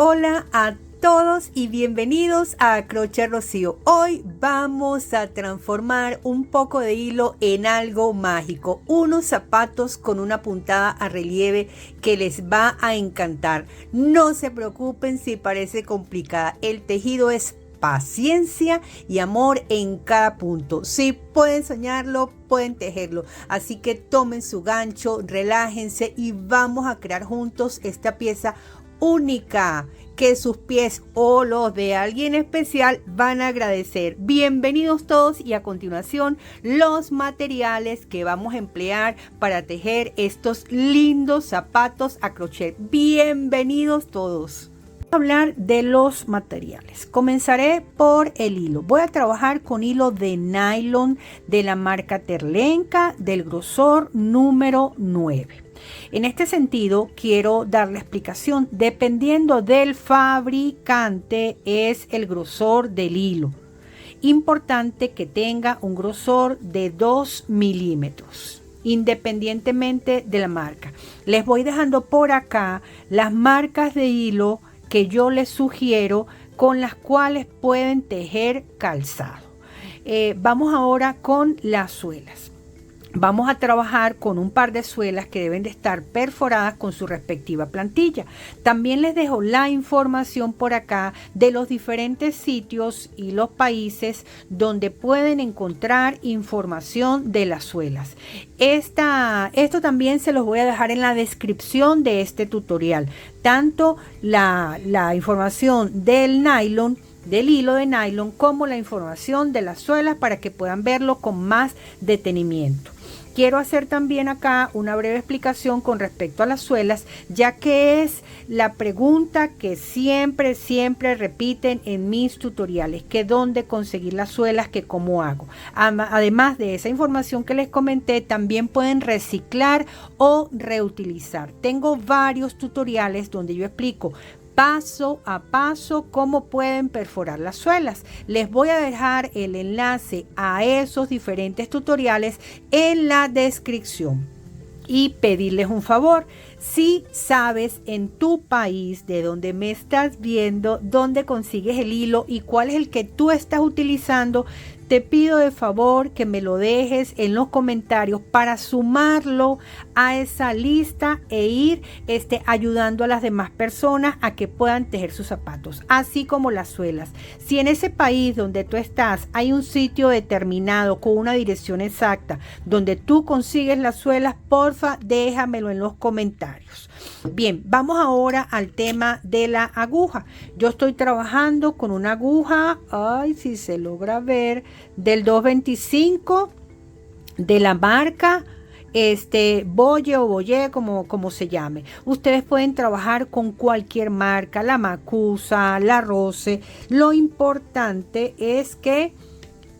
Hola a todos y bienvenidos a Crochet Rocío. Hoy vamos a transformar un poco de hilo en algo mágico. Unos zapatos con una puntada a relieve que les va a encantar. No se preocupen si parece complicada. El tejido es paciencia y amor en cada punto. Si pueden soñarlo, pueden tejerlo. Así que tomen su gancho, relájense y vamos a crear juntos esta pieza única que sus pies o los de alguien especial van a agradecer. Bienvenidos todos y a continuación los materiales que vamos a emplear para tejer estos lindos zapatos a crochet. Bienvenidos todos. Vamos a hablar de los materiales. Comenzaré por el hilo. Voy a trabajar con hilo de nylon de la marca Terlenka del grosor número 9. En este sentido, quiero dar la explicación. Dependiendo del fabricante es el grosor del hilo. Importante que tenga un grosor de 2 milímetros, independientemente de la marca. Les voy dejando por acá las marcas de hilo que yo les sugiero con las cuales pueden tejer calzado. Vamos ahora con las suelas. Vamos a trabajar con un par de suelas que deben de estar perforadas con su respectiva plantilla. También les dejo la información por acá de los diferentes sitios y los países donde pueden encontrar información de las suelas. Esto también se los voy a dejar en la descripción de este tutorial. Tanto la información del nylon, del hilo de nylon, como la información de las suelas para que puedan verlo con más detenimiento. Quiero hacer también acá una breve explicación con respecto a las suelas, ya que es la pregunta que siempre repiten en mis tutoriales, que dónde conseguir las suelas, que cómo hago. Además de esa información que les comenté, también pueden reciclar o reutilizar. Tengo varios tutoriales donde yo explico paso a paso cómo pueden perforar las suelas. Les voy a dejar el enlace a esos diferentes tutoriales en la descripción. Y pedirles un favor, si sabes en tu país de donde me estás viendo, dónde consigues el hilo y cuál es el que tú estás utilizando, te pido de favor que me lo dejes en los comentarios para sumarlo a esa lista e ir ayudando a las demás personas a que puedan tejer sus zapatos, así como las suelas. Si en ese país donde tú estás hay un sitio determinado con una dirección exacta donde tú consigues las suelas, porfa, déjamelo en los comentarios. Bien, vamos ahora al tema de la aguja. Yo estoy trabajando con una aguja, ay, si se logra ver, del 225 de la marca Boye o Boye, como se llame. Ustedes pueden trabajar con cualquier marca, la Macusa, la Rose. Lo importante es que,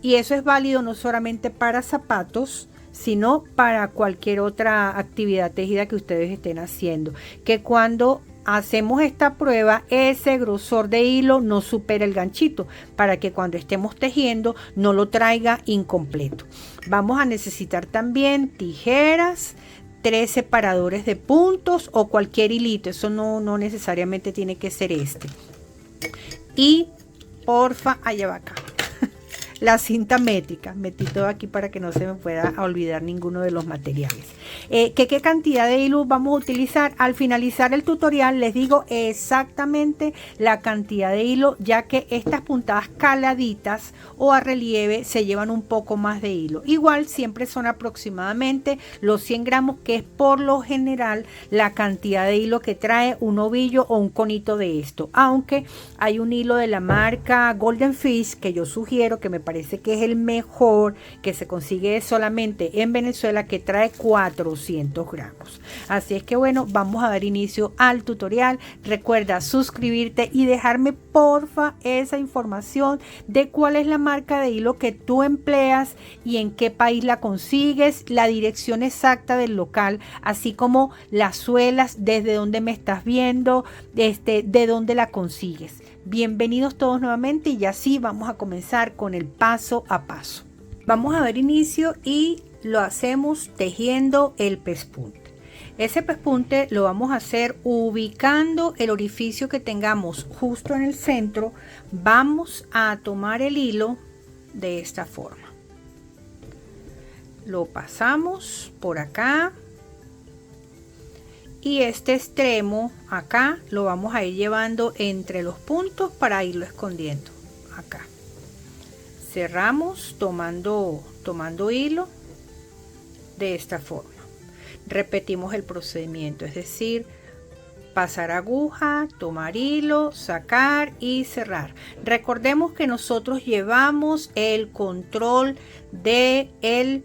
y eso es válido no solamente para zapatos, sino para cualquier otra actividad tejida que ustedes estén haciendo, que cuando hacemos esta prueba ese grosor de hilo no supera el ganchito, para que cuando estemos tejiendo no lo traiga incompleto. Vamos a necesitar también tijeras, 3 separadores de puntos o cualquier hilito, eso no necesariamente tiene que ser y porfa, allá va acá la cinta métrica. Metí todo aquí para que no se me pueda olvidar ninguno de los materiales. ¿Qué cantidad de hilo vamos a utilizar? Al finalizar el tutorial les digo exactamente la cantidad de hilo, ya que estas puntadas caladitas o a relieve se llevan un poco más de hilo. Igual siempre son aproximadamente los 100 gramos, que es por lo general la cantidad de hilo que trae un ovillo o un conito de esto. Aunque hay un hilo de la marca Golden Fish que yo sugiero, que me parece que es el mejor, que se consigue solamente en Venezuela, que trae 400 gramos. Así es que bueno, vamos a dar inicio al tutorial. Recuerda suscribirte y dejarme porfa esa información de cuál es la marca de hilo que tú empleas y en qué país la consigues, la dirección exacta del local, así como las suelas, desde donde me estás viendo, de dónde la consigues. Bienvenidos todos nuevamente y así vamos a comenzar con el paso a paso. Vamos a dar inicio y lo hacemos tejiendo el pespunte. Ese pespunte lo vamos a hacer ubicando el orificio que tengamos justo en el centro. Vamos a tomar el hilo de esta forma. Lo pasamos por acá. Y este extremo acá lo vamos a ir llevando entre los puntos para irlo escondiendo. Acá. Cerramos tomando hilo de esta forma. Repetimos el procedimiento, es decir, pasar aguja, tomar hilo, sacar y cerrar. Recordemos que nosotros llevamos el control del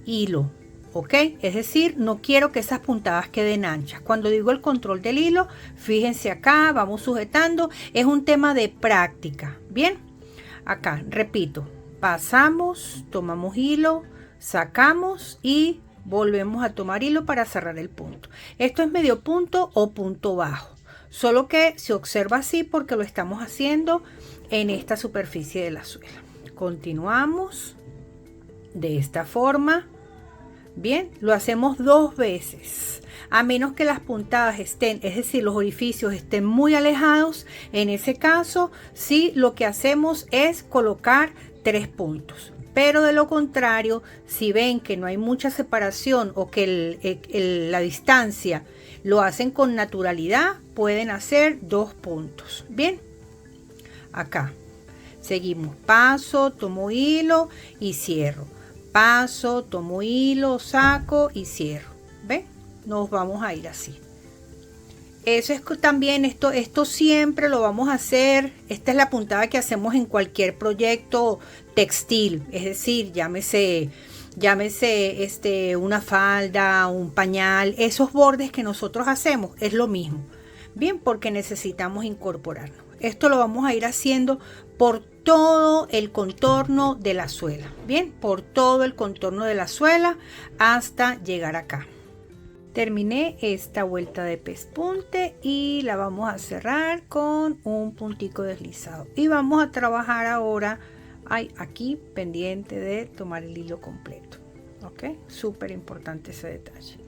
hilo, ¿ok? Es decir, no quiero que esas puntadas queden anchas. Cuando digo el control del hilo, fíjense acá, vamos sujetando, es un tema de práctica, ¿bien? Acá, repito, pasamos, tomamos hilo, sacamos y volvemos a tomar hilo para cerrar el punto. Esto es medio punto o punto bajo, solo que se observa así porque lo estamos haciendo en esta superficie de la suela. Continuamos de esta forma. Bien, lo hacemos 2 veces, a menos que las puntadas estén, es decir, los orificios estén muy alejados. En ese caso, sí, lo que hacemos es colocar 3 puntos. Pero de lo contrario, si ven que no hay mucha separación o que la distancia lo hacen con naturalidad, pueden hacer 2 puntos. Bien, acá seguimos, paso, tomo hilo y cierro. Paso, tomo hilo, saco y cierro. ¿Ven? Nos vamos a ir así. Eso es también, esto siempre lo vamos a hacer. Esta es la puntada que hacemos en cualquier proyecto textil, es decir, llámese una falda, un pañal, esos bordes que nosotros hacemos es lo mismo. Bien, porque necesitamos incorporarnos. Esto lo vamos a ir haciendo por todo el contorno de la suela. Bien, por todo el contorno de la suela hasta llegar acá. Terminé esta vuelta de pespunte y la vamos a cerrar con un puntico deslizado. Y vamos a trabajar ahora, aquí pendiente de tomar el hilo completo. Ok, súper importante ese detalle.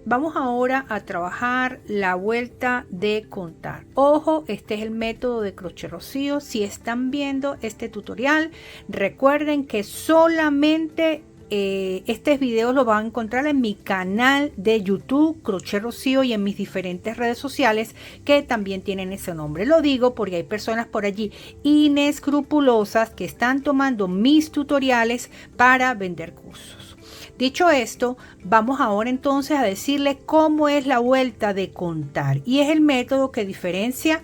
Vamos ahora a trabajar la vuelta de contar. Ojo, este es el método de crochet rocío. Si están viendo este tutorial, recuerden que solamente estos videos los van a encontrar en mi canal de YouTube Crochet Rocío y en mis diferentes redes sociales que también tienen ese nombre. Lo digo porque hay personas por allí inescrupulosas que están tomando mis tutoriales para vender cursos. Dicho esto, vamos ahora entonces a decirle cómo es la vuelta de contar, y es el método que diferencia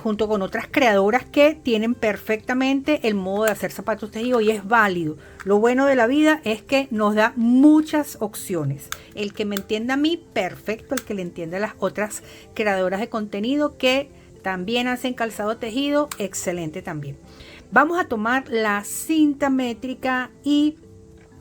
junto con otras creadoras que tienen perfectamente el modo de hacer zapatos tejidos, y es válido. Lo bueno de la vida es que nos da muchas opciones. El que me entienda a mí, perfecto. El que le entienda a las otras creadoras de contenido que también hacen calzado tejido, excelente también. Vamos a tomar la cinta métrica y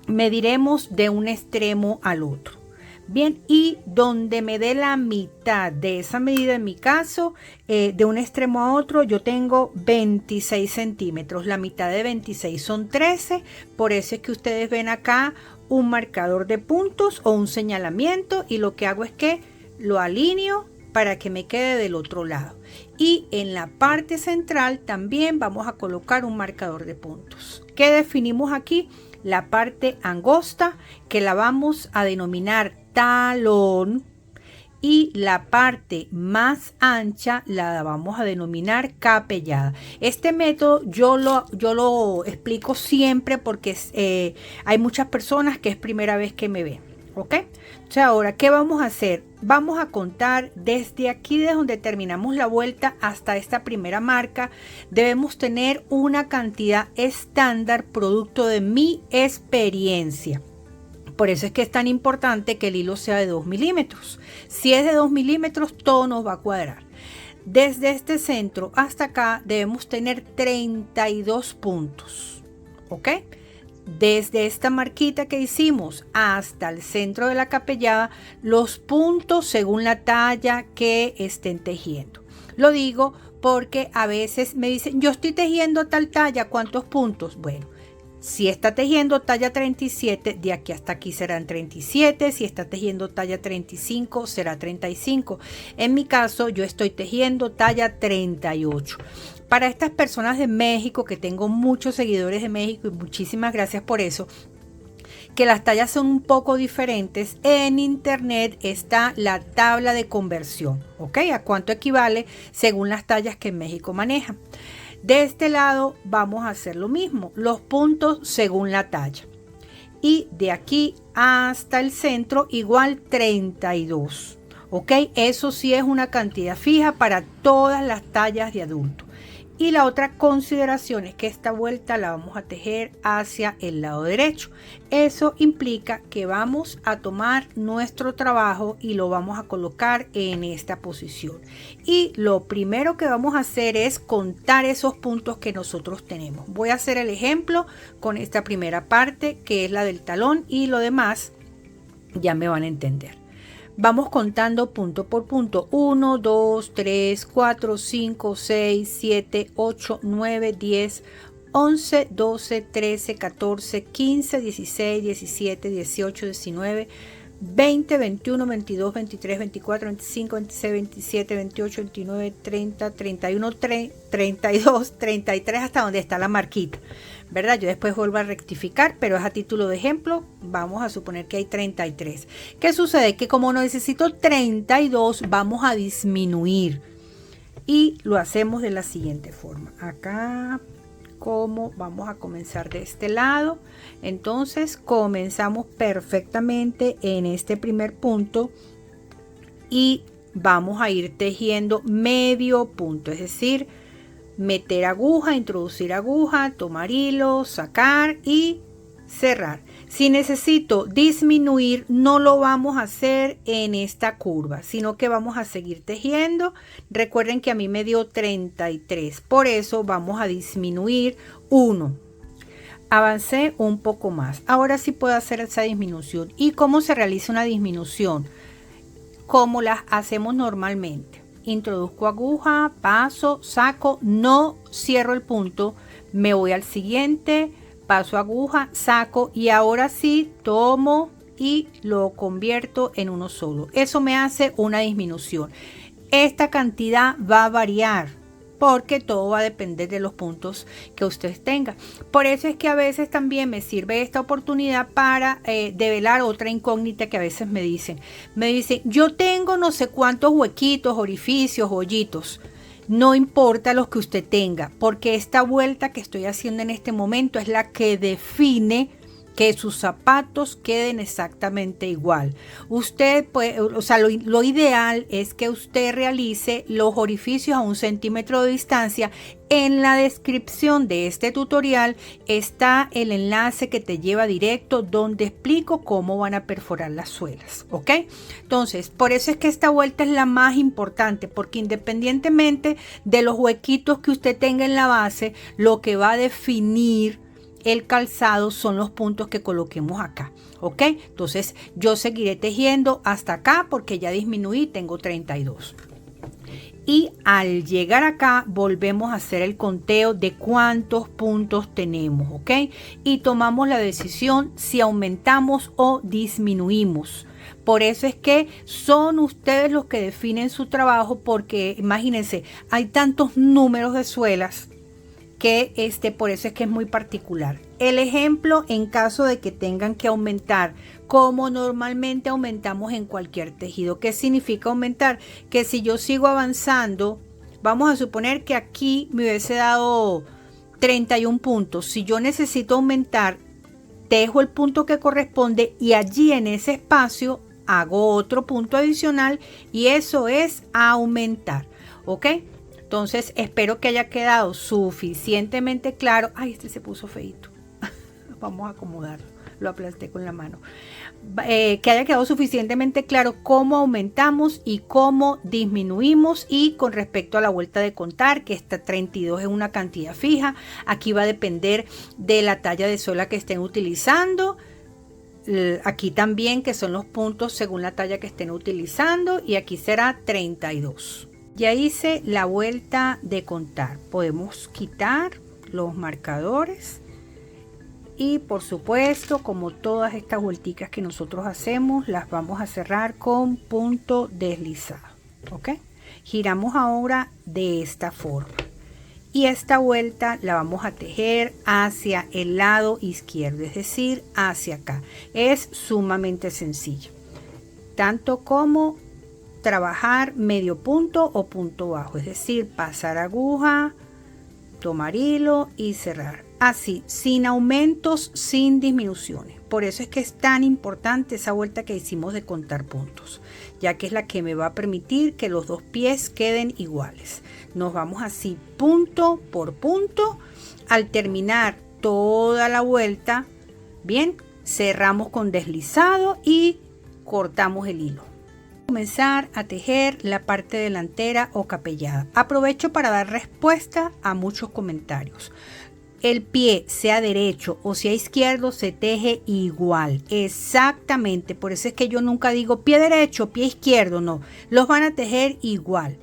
mediremos de un extremo al otro. Bien, y donde me dé la mitad de esa medida, en mi caso, de un extremo a otro, yo tengo 26 centímetros. La mitad de 26 son 13. Por eso es que ustedes ven acá un marcador de puntos o un señalamiento, y lo que hago es que lo alineo para que me quede del otro lado. Y en la parte central también vamos a colocar un marcador de puntos. ¿Qué definimos aquí? La parte angosta, que la vamos a denominar talón, y la parte más ancha la vamos a denominar capellada. Este método yo lo explico siempre porque hay muchas personas que es primera vez que me ven. ¿Ok? O sea, ahora, ¿qué vamos a hacer? Vamos a contar desde aquí, desde donde terminamos la vuelta hasta esta primera marca. Debemos tener una cantidad estándar producto de mi experiencia. Por eso es que es tan importante que el hilo sea de 2 milímetros. Si es de 2 milímetros, todo nos va a cuadrar. Desde este centro hasta acá debemos tener 32 puntos. ¿Ok? Desde esta marquita que hicimos hasta el centro de la capellada, los puntos según la talla que estén tejiendo. Lo digo porque a veces me dicen, yo estoy tejiendo tal talla, ¿cuántos puntos? Bueno, Si está tejiendo talla 37, de aquí hasta aquí serán 37. Si está tejiendo talla 35, será 35. En mi caso, yo estoy tejiendo talla 38. Para estas personas de México, que tengo muchos seguidores de México y muchísimas gracias por eso, que las tallas son un poco diferentes, en internet está la tabla de conversión, ¿ok? A cuánto equivale según las tallas que en México manejan. De este lado vamos a hacer lo mismo, los puntos según la talla. Y de aquí hasta el centro igual 32. ¿Ok? Eso sí es una cantidad fija para todas las tallas de adulto. Y la otra consideración es que esta vuelta la vamos a tejer hacia el lado derecho. Eso implica que vamos a tomar nuestro trabajo y lo vamos a colocar en esta posición. Y lo primero que vamos a hacer es contar esos puntos que nosotros tenemos. Voy a hacer el ejemplo con esta primera parte, que es la del talón, y lo demás ya me van a entender. Vamos contando punto por punto. 1, 2, 3, 4, 5, 6, 7, 8, 9, 10, 11, 12, 13, 14, 15, 16, 17, 18, 19, 20, 21, 22, 23, 24, 25, 26, 27, 28, 29, 30, 31, 32, 33, hasta donde está la marquita, ¿verdad? Yo después vuelvo a rectificar, pero es a título de ejemplo. Vamos a suponer que hay 33. ¿Qué sucede? Que como no necesito 32, vamos a disminuir. Y lo hacemos de la siguiente forma. Acá, como vamos a comenzar de este lado. Entonces, comenzamos perfectamente en este primer punto. Y vamos a ir tejiendo medio punto. Es decir, meter aguja, introducir aguja, tomar hilo, sacar y cerrar. Si necesito disminuir, no lo vamos a hacer en esta curva, sino que vamos a seguir tejiendo. Recuerden que a mí me dio 33, por eso vamos a disminuir 1. Avancé un poco más. Ahora sí puedo hacer esa disminución. ¿Y cómo se realiza una disminución? Como las hacemos normalmente. Introduzco aguja, paso, saco, no cierro el punto, me voy al siguiente, paso aguja, saco y ahora sí tomo y lo convierto en uno solo. Eso me hace una disminución. Esta cantidad va a variar porque todo va a depender de los puntos que ustedes tengan. Por eso es que a veces también me sirve esta oportunidad para develar otra incógnita que a veces me dicen, yo tengo no sé cuántos huequitos, orificios, hoyitos. No importa los que usted tenga, porque esta vuelta que estoy haciendo en este momento es la que define que sus zapatos queden exactamente igual. Usted puede, o sea, lo ideal es que usted realice los orificios a 1 centímetro de distancia. En la descripción de este tutorial está el enlace que te lleva directo donde explico cómo van a perforar las suelas, ¿ok? Entonces, por eso es que esta vuelta es la más importante, porque independientemente de los huequitos que usted tenga en la base, lo que va a definir el calzado son los puntos que coloquemos acá, ¿ok? Entonces yo seguiré tejiendo hasta acá porque ya disminuí, tengo 32. Y al llegar acá volvemos a hacer el conteo de cuántos puntos tenemos, ¿ok? Y tomamos la decisión si aumentamos o disminuimos. Por eso es que son ustedes los que definen su trabajo, porque imagínense, hay tantos números de suelas que por eso es que es muy particular. El ejemplo en caso de que tengan que aumentar, como normalmente aumentamos en cualquier tejido. ¿Qué significa aumentar? Que si yo sigo avanzando, vamos a suponer que aquí me hubiese dado 31 puntos. Si yo necesito aumentar, tejo el punto que corresponde y allí en ese espacio hago otro punto adicional y eso es aumentar, ¿ok? Entonces espero que haya quedado suficientemente claro. Ay, este se puso feito. Vamos a acomodarlo. Lo aplasté con la mano. Que haya quedado suficientemente claro cómo aumentamos y cómo disminuimos. Y con respecto a la vuelta de contar, que esta 32 es una cantidad fija. Aquí va a depender de la talla de suela que estén utilizando. Aquí también, que son los puntos según la talla que estén utilizando. Y aquí será 32. Ya hice la vuelta de contar. Podemos quitar los marcadores Y por supuesto, como todas estas vuelticas que nosotros hacemos, las vamos a cerrar con punto deslizado. ¿Ok? Giramos ahora de esta forma. Y esta vuelta la vamos a tejer hacia el lado izquierdo, es decir, hacia acá. Es sumamente sencillo. Tanto como trabajar medio punto o punto bajo, es decir, pasar aguja, tomar hilo y cerrar. Así, sin aumentos, sin disminuciones. Por eso es que es tan importante esa vuelta que hicimos de contar puntos, ya que es la que me va a permitir que los dos pies queden iguales. Nos vamos así punto por punto. Al terminar toda la vuelta, bien, cerramos con deslizado y cortamos el hilo. Comenzar a tejer la parte delantera o capellada. Aprovecho para dar respuesta a muchos comentarios. El pie, sea derecho o sea izquierdo, se teje igual, exactamente. Por eso es que yo nunca digo pie derecho, pie izquierdo, no, los van a tejer igual.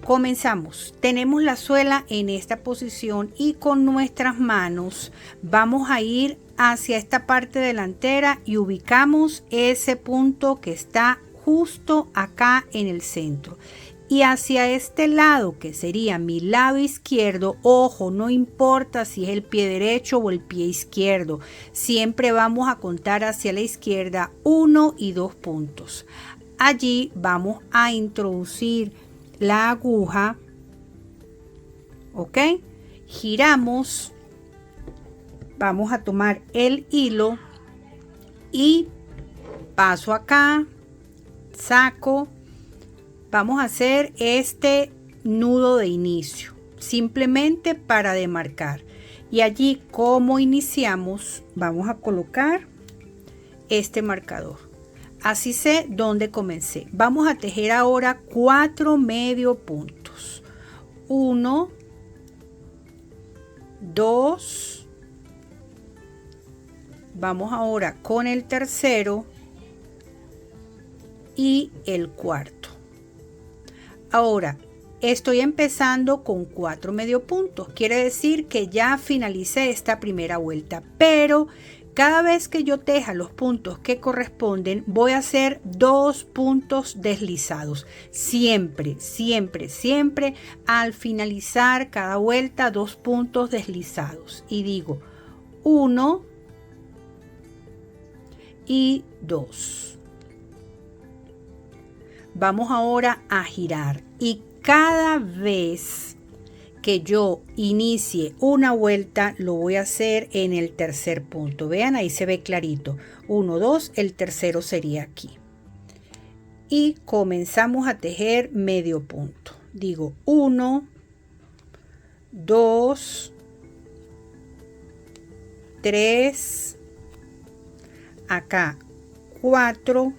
Comenzamos. Tenemos la suela en esta posición y con nuestras manos vamos a ir hacia esta parte delantera y ubicamos ese punto que está justo acá en el centro. Y hacia este lado, que sería mi lado izquierdo, ojo, no importa si es el pie derecho o el pie izquierdo, siempre vamos a contar hacia la izquierda 1 y 2 puntos. Allí vamos a introducir la aguja, ok, giramos, vamos a tomar el hilo y paso acá, saco. Vamos a hacer este nudo de inicio, simplemente para demarcar. Y allí, como iniciamos, vamos a colocar este marcador. Así sé dónde comencé. Vamos a tejer ahora 4 medio puntos. 1, 2. Vamos ahora con el tercero y el cuarto. Ahora estoy empezando con 4 medio puntos, quiere decir que ya finalicé esta primera vuelta, pero cada vez que yo teja los puntos que corresponden voy a hacer 2 puntos deslizados, siempre al finalizar cada vuelta 2 puntos deslizados y digo 1 y 2. Vamos ahora a girar y cada vez que yo inicie una vuelta lo voy a hacer en el tercer punto. Vean, ahí se ve clarito. 1, 2, el tercero sería aquí. Y comenzamos a tejer medio punto. Digo 1, 2, 3, acá 4.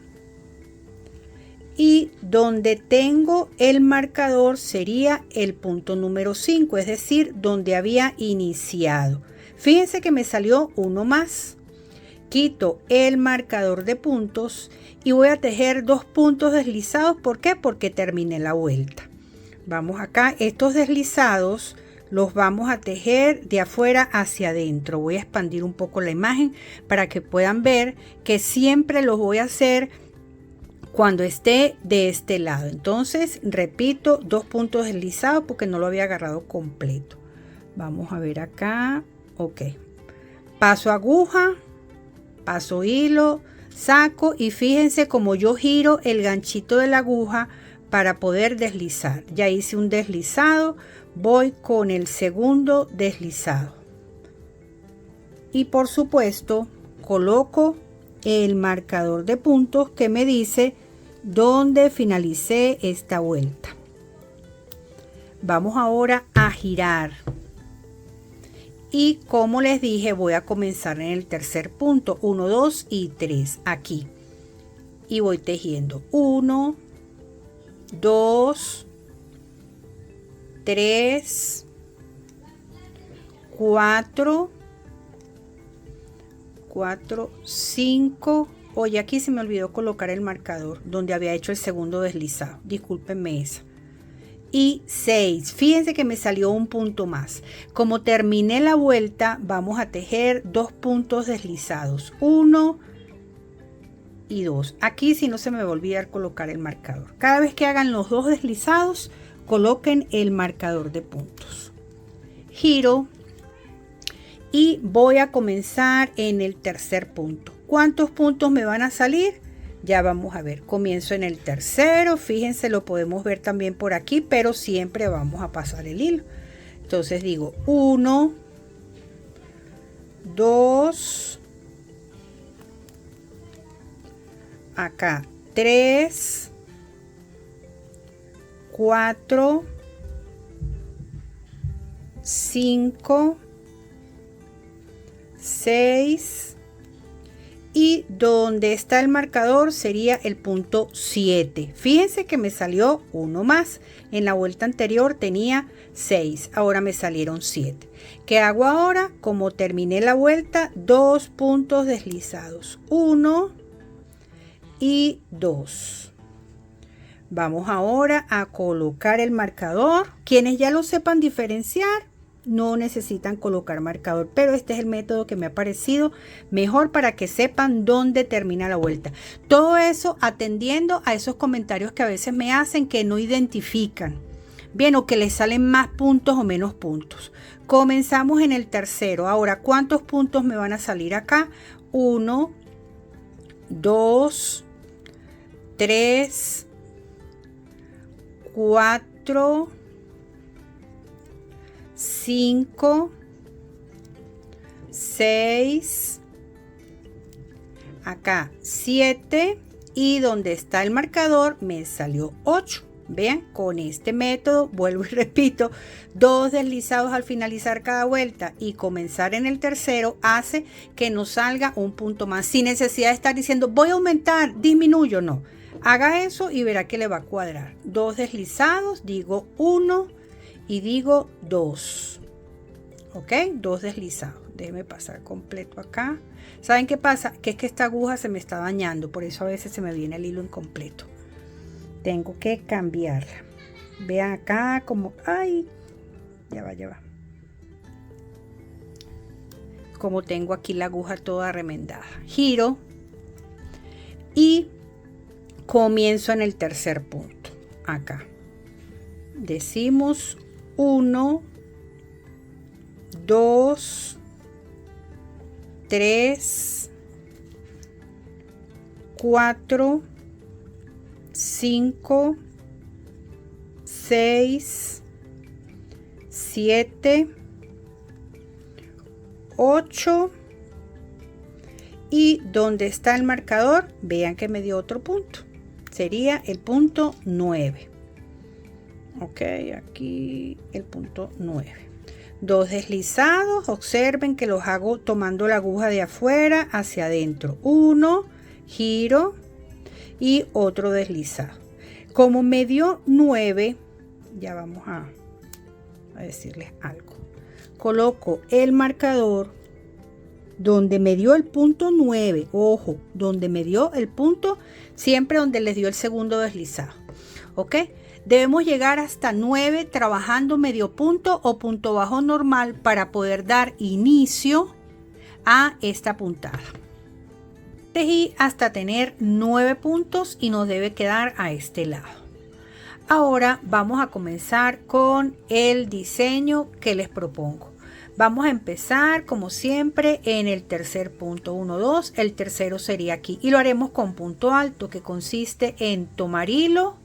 Y donde tengo el marcador sería el punto número 5, es decir, donde había iniciado. Fíjense que me salió uno más. Quito el marcador de puntos y voy a tejer 2 puntos deslizados. ¿Por qué? Porque terminé la vuelta. Vamos acá, estos deslizados los vamos a tejer de afuera hacia adentro. Voy a expandir un poco la imagen para que puedan ver que siempre los voy a hacer cuando esté de este lado. Entonces repito, 2 puntos deslizados porque no lo había agarrado completo. Vamos a ver acá. Ok, paso aguja, paso hilo, saco y fíjense como yo giro el ganchito de la aguja para poder deslizar. Ya hice un deslizado, voy con el segundo deslizado y por supuesto coloco el marcador de puntos que me dice dónde finalicé esta vuelta. Vamos ahora a girar y como les dije voy a comenzar en el tercer punto, 1, 2 y 3 aquí y voy tejiendo 1, 2, 3, 4, 5. Oye, aquí se me olvidó colocar el marcador donde había hecho el segundo deslizado, discúlpenme esa. y 6. Fíjense que me salió un punto más. Como terminé la vuelta, vamos a tejer 2 puntos deslizados, 1 y 2. Aquí, si no se me va a olvidar colocar el marcador. Cada vez que hagan los 2 deslizados, coloquen el marcador de puntos. Giro y voy a comenzar en el tercer punto. ¿Cuántos puntos me van a salir? Ya vamos a ver. Comienzo en el tercero. Fíjense, lo podemos ver también por aquí, pero siempre vamos a pasar el hilo. Entonces digo 1, 2, acá 3, 4, 5, 6 y donde está el marcador sería el punto 7. Fíjense que me salió uno más. En la vuelta anterior tenía 6, ahora me salieron 7. ¿Qué hago ahora? Como terminé la vuelta, 2 puntos deslizados, 1 y 2. Vamos ahora a colocar el marcador. Quienes ya lo sepan diferenciar, no necesitan colocar marcador, pero este es el método que me ha parecido mejor para que sepan dónde termina la vuelta. Todo eso atendiendo a esos comentarios que a veces me hacen que no identifican bien o que les salen más puntos o menos puntos. Comenzamos en el tercero. Ahora, ¿cuántos puntos me van a salir acá? 1, 2, 3, 4, 5, 6, acá 7 y donde está el marcador me salió 8. Vean, con este método, vuelvo y repito, 2 deslizados al finalizar cada vuelta y comenzar en el tercero hace que nos salga un punto más, sin necesidad de estar diciendo voy a aumentar, disminuyo, no. Haga eso y verá que le va a cuadrar. 2 deslizados, digo 1 y digo 2. Ok, 2 deslizados. Déjeme pasar completo acá. ¿Saben qué pasa? Que es que esta aguja se me está dañando, por eso a veces se me viene el hilo incompleto. Tengo que cambiarla. Vean acá como, ay, ya va. Como tengo aquí la aguja toda remendada. Giro y comienzo en el tercer punto. Acá. Decimos 1, 2, 3, 4, 5, 6, 7, 8 y donde está el marcador, vean que me dio otro punto. Sería el punto 9. Ok, aquí el punto 9. 2 deslizados, observen que los hago tomando la aguja de afuera hacia adentro. 1, giro y otro deslizado. Como me dio 9, ya vamos a decirles algo. Coloco el marcador donde me dio el punto 9, ojo, donde me dio el punto, siempre donde les dio el segundo deslizado. Ok. Debemos llegar hasta 9 trabajando medio punto o punto bajo normal para poder dar inicio a esta puntada. Tejí hasta tener 9 puntos y nos debe quedar a este lado. Ahora vamos a comenzar con el diseño que les propongo. Vamos a empezar como siempre en el tercer punto, 1, 2, el tercero sería aquí y lo haremos con punto alto, que consiste en tomar hilo.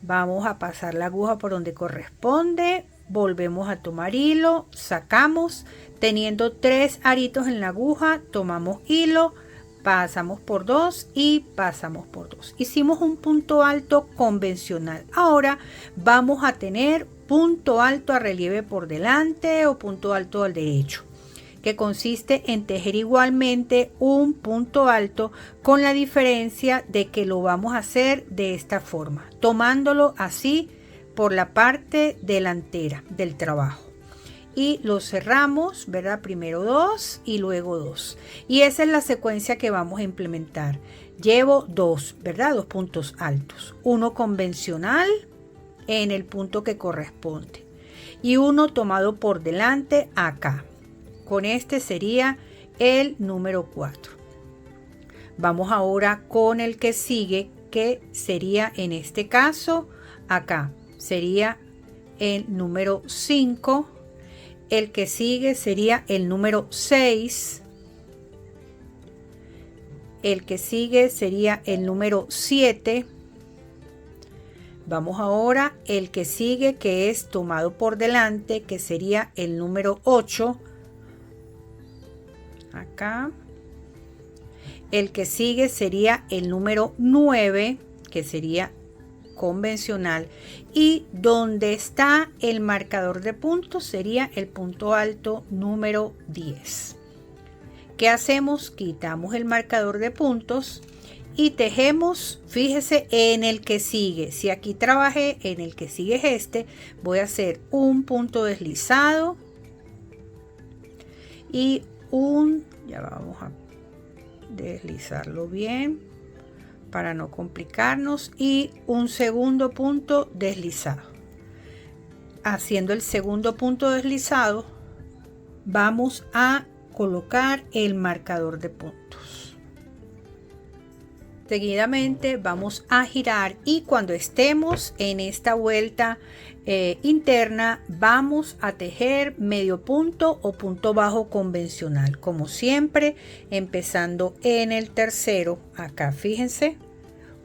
Vamos a pasar la aguja por donde corresponde, volvemos a tomar hilo, sacamos, teniendo 3 aritos en la aguja, tomamos hilo, pasamos por 2 y pasamos por 2. Hicimos un punto alto convencional. Ahora vamos a tener punto alto a relieve por delante o punto alto al derecho, que consiste en tejer igualmente un punto alto, con la diferencia de que lo vamos a hacer de esta forma, tomándolo así por la parte delantera del trabajo y lo cerramos, ¿verdad? Primero 2 y luego 2, y esa es la secuencia que vamos a implementar. Llevo 2, ¿verdad? 2 puntos altos, uno convencional en el punto que corresponde y uno tomado por delante acá. Con este sería el número 4. Vamos ahora con el que sigue, que sería en este caso acá. Sería el número 5. El que sigue sería el número 6. El que sigue sería el número 7. Vamos ahora el que sigue, que es tomado por delante, que sería el número 8. Acá. El que sigue sería el número 9, que sería convencional. Y donde está el marcador de puntos sería el punto alto número 10. ¿Qué hacemos? Quitamos el marcador de puntos y tejemos, fíjese, en el que sigue. Si aquí trabajé, en el que sigue es este, voy a hacer un punto deslizado y ya vamos a deslizarlo bien para no complicarnos, y un segundo punto deslizado. Haciendo el segundo punto deslizado, vamos a colocar el marcador de puntos. Seguidamente vamos a girar y cuando estemos en esta vuelta interna vamos a tejer medio punto o punto bajo convencional, como siempre, empezando en el tercero. Acá fíjense,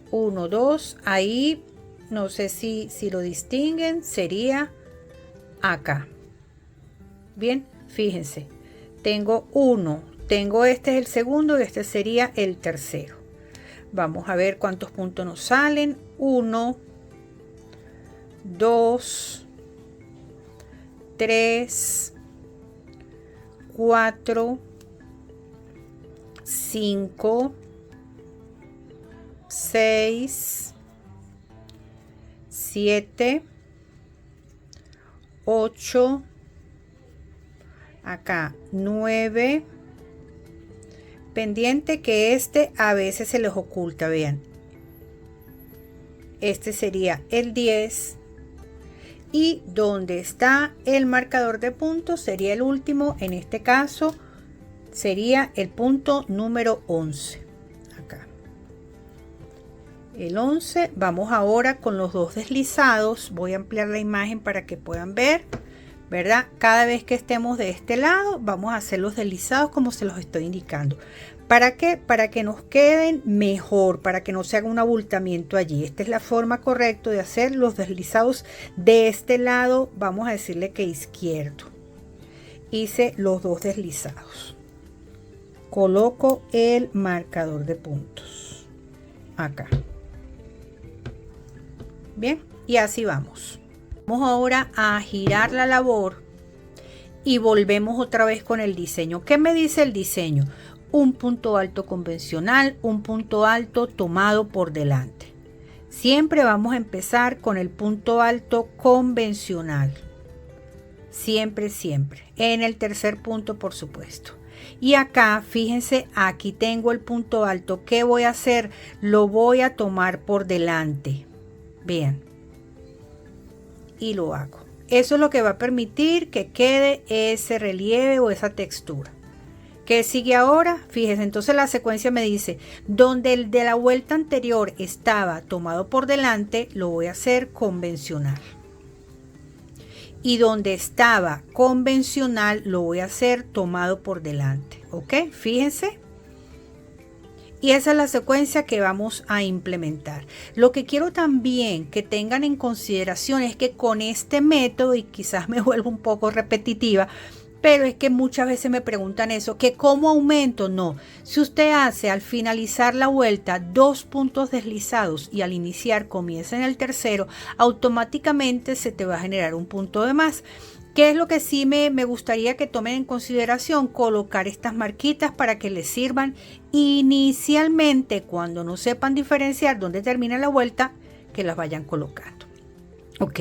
1, 2, ahí no sé si lo distinguen, sería acá. Bien, fíjense, tengo uno, tengo este es el segundo y este sería el tercero. Vamos a ver cuántos puntos nos salen. 1, 2, 3, 4, 5, 6, 7, 8, acá 9. Pendiente que este a veces se les oculta, vean. Este sería el 10 y donde está el marcador de puntos sería el último, en este caso sería el punto número 11. Acá. El 11, vamos ahora con los dos deslizados. Voy a ampliar la imagen para que puedan ver, ¿verdad? Cada vez que estemos de este lado vamos a hacer los deslizados como se los estoy indicando. ¿Para qué? Para que nos queden mejor, para que no se haga un abultamiento allí. Esta es la forma correcta de hacer los deslizados de este lado. Vamos a decirle que izquierdo. Hice los dos deslizados. Coloco el marcador de puntos acá. Bien, y así vamos. Vamos ahora a girar la labor y volvemos otra vez con el diseño. ¿Qué me dice el diseño? Un punto alto convencional, un punto alto tomado por delante. Siempre vamos a empezar con el punto alto convencional. Siempre, siempre. En el tercer punto, por supuesto. Y acá, fíjense, aquí tengo el punto alto. ¿Qué voy a hacer? Lo voy a tomar por delante. Vean. Y lo hago. Eso es lo que va a permitir que quede ese relieve o esa textura. ¿Qué sigue ahora? Fíjense, entonces la secuencia me dice, donde el de la vuelta anterior estaba tomado por delante, lo voy a hacer convencional. Y donde estaba convencional, lo voy a hacer tomado por delante. ¿Ok? Fíjense. Y esa es la secuencia que vamos a implementar. Lo que quiero también que tengan en consideración es que con este método, y quizás me vuelvo un poco repetitiva, pero es que muchas veces me preguntan eso, que cómo aumento. No, si usted hace al finalizar la vuelta 2 puntos deslizados y al iniciar comienza en el tercero, automáticamente se te va a generar un punto de más. ¿Qué es lo que sí me gustaría que tomen en consideración? Colocar estas marquitas para que les sirvan inicialmente, cuando no sepan diferenciar dónde termina la vuelta, que las vayan colocando. Ok,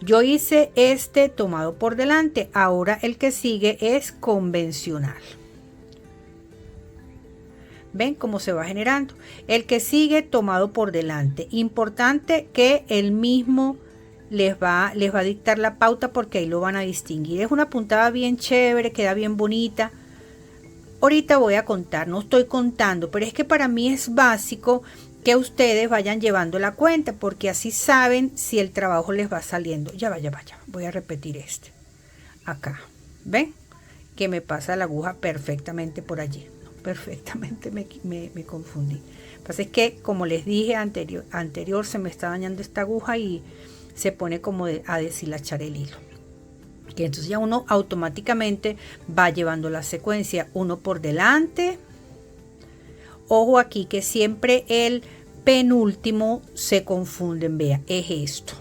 yo hice este tomado por delante, ahora el que sigue es convencional. ¿Ven cómo se va generando? El que sigue tomado por delante. Importante que el mismo les va a dictar la pauta, porque ahí lo van a distinguir. Es una puntada bien chévere, queda bien bonita. Ahorita voy a contar, no estoy contando, pero es que para mí es básico que ustedes vayan llevando la cuenta, porque así saben si el trabajo les va saliendo. Ya va, voy a repetir este. Acá, ¿ven? Que me pasa la aguja perfectamente por allí. No, perfectamente me confundí. Lo que pasa es que, como les dije anterior, se me está dañando esta aguja y se pone como a deshilachar el hilo. Y entonces ya uno automáticamente va llevando la secuencia, uno por delante. Ojo aquí que siempre el penúltimo se confunden, vea, es esto.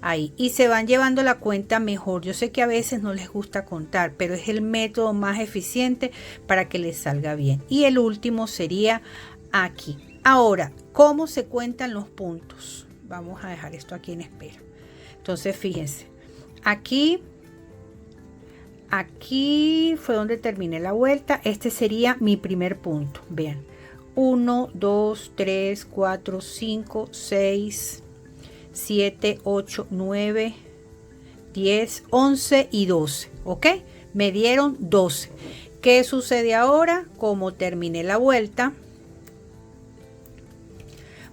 Ahí, y se van llevando la cuenta mejor. Yo sé que a veces no les gusta contar, pero es el método más eficiente para que les salga bien. Y el último sería aquí. Ahora, ¿cómo se cuentan los puntos? Vamos a dejar esto aquí en espera. Entonces, fíjense, aquí fue donde terminé la vuelta. Este sería mi primer punto. Vean, 1, 2, 3, 4, 5, 6, 7, 8, 9, 10, 11 y 12. ¿Ok? Me dieron 12. ¿Qué sucede ahora? Como terminé la vuelta,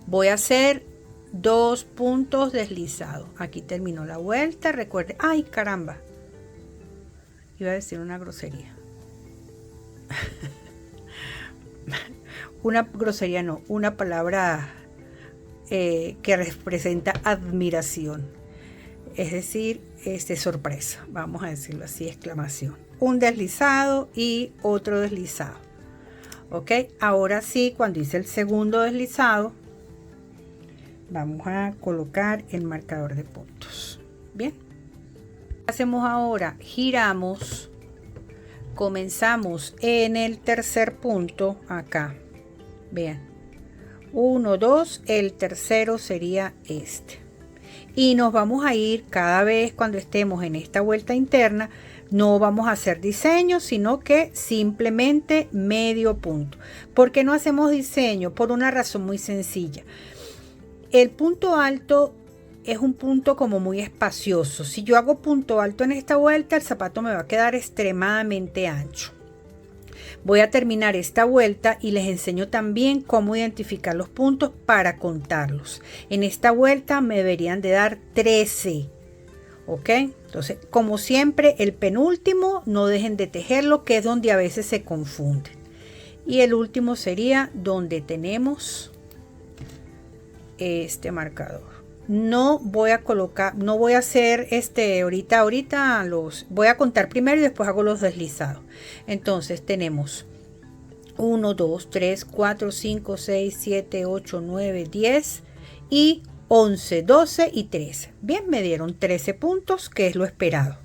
voy a hacer 2 puntos deslizados. Aquí terminó la vuelta. Recuerden, ay caramba, iba a decir una grosería. Una grosería no, una palabra que representa admiración, es decir, sorpresa, vamos a decirlo así, exclamación. Un deslizado y otro deslizado. Ok, ahora sí, cuando hice el segundo deslizado, vamos a colocar el marcador de puntos. Bien, hacemos ahora, giramos, comenzamos en el tercer punto acá. Vean, 1, 2, el tercero sería este. Y nos vamos a ir cada vez cuando estemos en esta vuelta interna. No vamos a hacer diseño, sino que simplemente medio punto. ¿Por qué no hacemos diseño? Por una razón muy sencilla. El punto alto es un punto como muy espacioso. Si yo hago punto alto en esta vuelta, el zapato me va a quedar extremadamente ancho. Voy a terminar esta vuelta y les enseño también cómo identificar los puntos para contarlos. En esta vuelta me deberían de dar 13. ¿Ok? Entonces, como siempre, el penúltimo no dejen de tejerlo, que es donde a veces se confunden. Y el último sería donde tenemos este marcador. No voy a colocar, no voy a hacer ahorita los voy a contar primero y después hago los deslizados. Entonces tenemos 1, 2, 3, 4, 5, 6, 7, 8, 9, 10 y 11, 12 y 13. Bien, me dieron 13 puntos, que es lo esperado.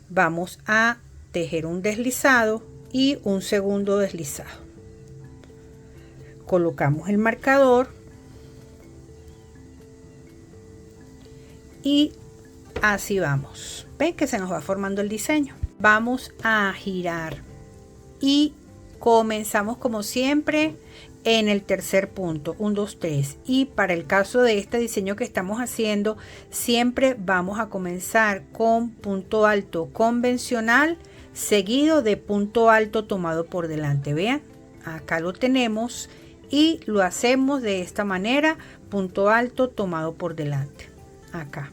Vamos a tejer un deslizado y un segundo deslizado. Colocamos el marcador y así vamos. Ven que se nos va formando el diseño. Vamos a girar y comenzamos como siempre en el tercer punto, 1, 2, 3. Y para el caso de este diseño que estamos haciendo, siempre vamos a comenzar con punto alto convencional, seguido de punto alto tomado por delante. Vean, acá lo tenemos y lo hacemos de esta manera, punto alto tomado por delante. Acá.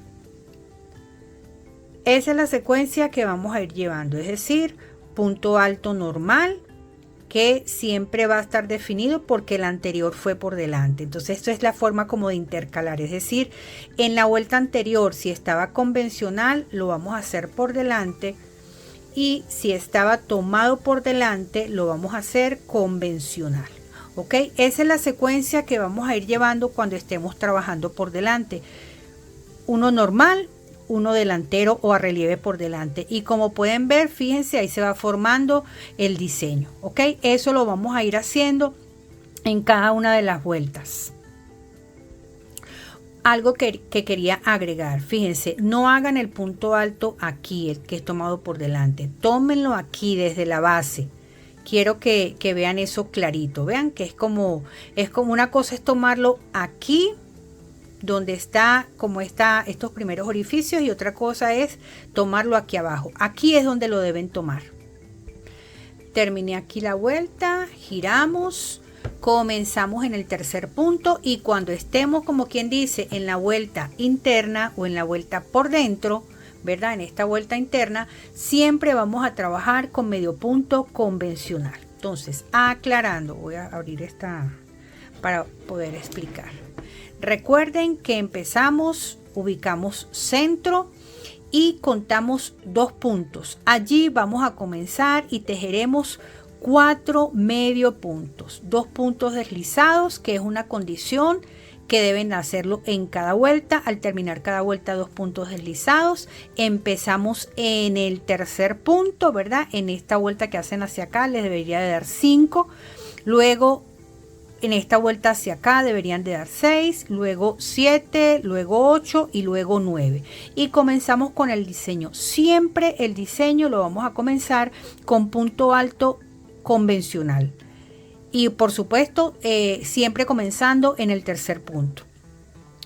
Esa es la secuencia que vamos a ir llevando, es decir, punto alto normal, que siempre va a estar definido porque el anterior fue por delante. Entonces esto es la forma como de intercalar, es decir, en la vuelta anterior si estaba convencional lo vamos a hacer por delante, y si estaba tomado por delante lo vamos a hacer convencional. Ok, esa es la secuencia que vamos a ir llevando cuando estemos trabajando por delante. Uno normal, uno delantero o a relieve por delante, y como pueden ver, fíjense, ahí se va formando el diseño. Ok, eso lo vamos a ir haciendo en cada una de las vueltas. Algo que quería agregar, fíjense, no hagan el punto alto aquí, el que es tomado por delante, tómenlo aquí desde la base. Quiero que vean eso clarito, vean que es como una cosa es tomarlo aquí donde está como está estos primeros orificios, y otra cosa es tomarlo aquí abajo. Aquí es donde lo deben tomar. Terminé aquí la vuelta, giramos, comenzamos en el tercer punto, y cuando estemos, como quien dice, en la vuelta interna o en la vuelta por dentro, ¿verdad? En esta vuelta interna siempre vamos a trabajar con medio punto convencional. Entonces, aclarando, voy a abrir esta para poder explicar. Recuerden que empezamos, ubicamos centro y contamos 2 puntos. Allí vamos a comenzar y tejeremos 4 medio puntos, 2 puntos deslizados, que es una condición que deben hacerlo en cada vuelta. Al terminar cada vuelta, 2 puntos deslizados. Empezamos en el tercer punto, ¿verdad? En esta vuelta que hacen hacia acá les debería de dar 5. Luego en esta vuelta hacia acá deberían de dar 6, luego 7, luego 8 y luego 9. Y comenzamos con el diseño. Siempre el diseño lo vamos a comenzar con punto alto convencional. Y por supuesto, siempre comenzando en el tercer punto.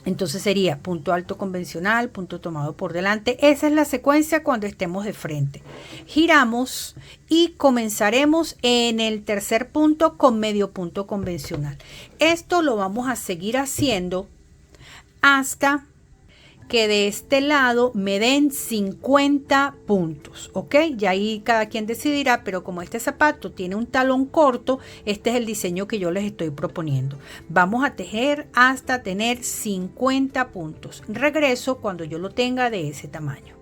Entonces sería punto alto convencional, punto tomado por delante. Esa es la secuencia cuando estemos de frente. Giramos y comenzaremos en el tercer punto con medio punto convencional. Esto lo vamos a seguir haciendo hasta que de este lado me den 50 puntos, ¿ok? Y ahí cada quien decidirá, pero como este zapato tiene un talón corto, este es el diseño que yo les estoy proponiendo. Vamos a tejer hasta tener 50 puntos. Regreso cuando yo lo tenga de ese tamaño.